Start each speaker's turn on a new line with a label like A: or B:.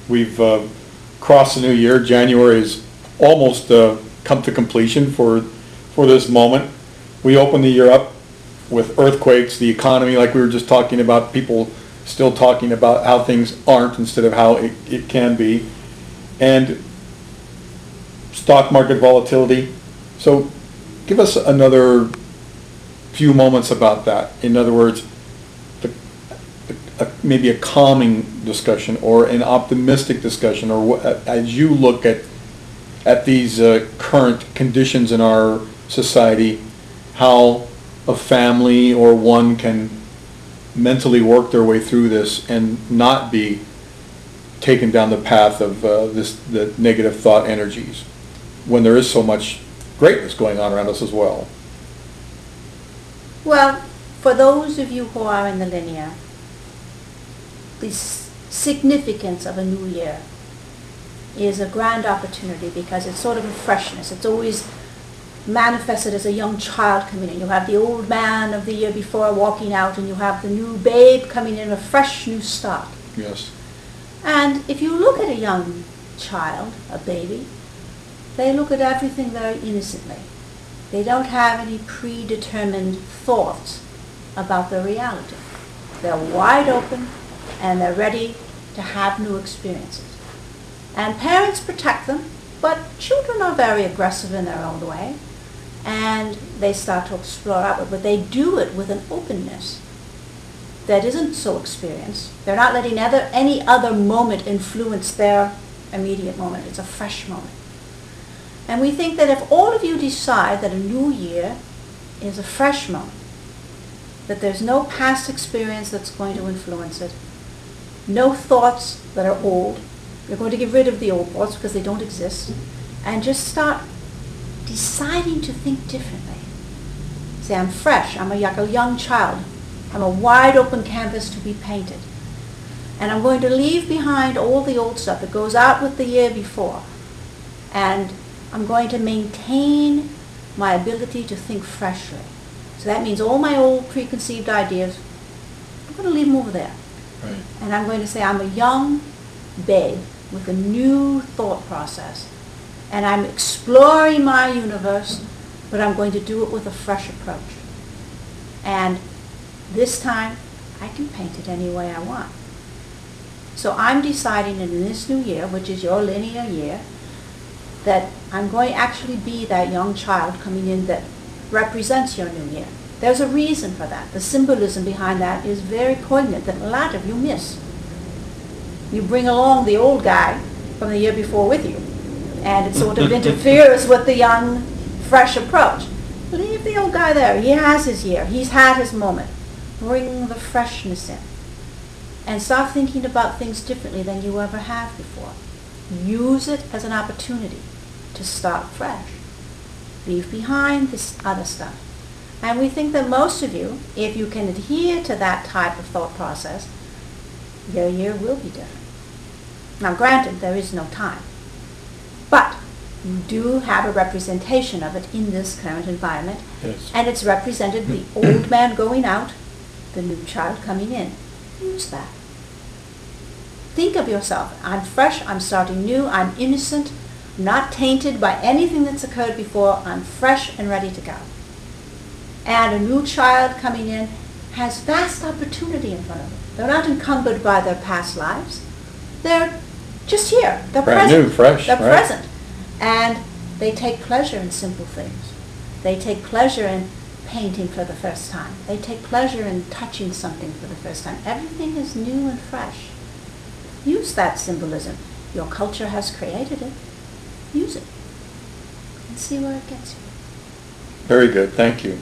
A: We've crossed the new year. January is almost come to completion for this moment. We open the year up with earthquakes, the economy, like we were just talking about, people still talking about how things aren't instead of how it can be, and stock market volatility. So give us another few moments about that. In other words, maybe a calming discussion or an optimistic discussion, or as you look at these current conditions in our society, how a family or one can mentally work their way through this and not be taken down the path of the negative thought energies when there is so much greatness going on around us as well.
B: Well, for those of you who are in the linear, the significance of a new year is a grand opportunity because it's sort of a freshness. It's always manifested as a young child coming in. You have the old man of the year before walking out, and you have the new babe coming in, a fresh new start.
A: Yes.
B: And if you look at a young child, a baby, they look at everything very innocently. They don't have any predetermined thoughts about the reality. They're wide open and they're ready to have new experiences. And parents protect them, but children are very aggressive in their own way, and they start to explore outward, but they do it with an openness that isn't so experienced. They're not letting any other moment influence their immediate moment. It's a fresh moment. And we think that if all of you decide that a new year is a fresh moment, that there's no past experience that's going to influence it, no thoughts that are old, you're going to get rid of the old thoughts because they don't exist, and just start deciding to think differently. Say, I'm fresh, I'm like a young child, I'm a wide open canvas to be painted. And I'm going to leave behind all the old stuff that goes out with the year before. And I'm going to maintain my ability to think freshly. So that means all my old preconceived ideas, I'm going to leave them over there.
A: Right.
B: And I'm going to say I'm a young babe with a new thought process. And I'm exploring my universe, but I'm going to do it with a fresh approach. And this time, I can paint it any way I want. So I'm deciding in this new year, which is your linear year, that I'm going to actually be that young child coming in that represents your new year. There's a reason for that. The symbolism behind that is very poignant that a lot of you miss. You bring along the old guy from the year before with you, and it sort of interferes with the young, fresh approach. Leave the old guy there. He has his year. He's had his moment. Bring the freshness in. And start thinking about things differently than you ever have before. Use it as an opportunity to start fresh. Leave behind this other stuff. And we think that most of you, if you can adhere to that type of thought process, your year will be different. Now granted, there is no time. But you do have a representation of it in this current environment.
A: Yes.
B: And it's represented the old man going out, the new child coming in. Use that. Think of yourself. I'm fresh, I'm starting new, I'm innocent, not tainted by anything that's occurred before. I'm fresh and ready to go. And a new child coming in has vast opportunity in front of them. They're not encumbered by their past lives. They're just here. They're
A: brand
B: present.
A: New, fresh.
B: They're
A: right?
B: present. And they take pleasure in simple things. They take pleasure in painting for the first time. They take pleasure in touching something for the first time. Everything is new and fresh. Use that symbolism. Your culture has created it. Use it. And see where it gets you.
A: Very good. Thank you.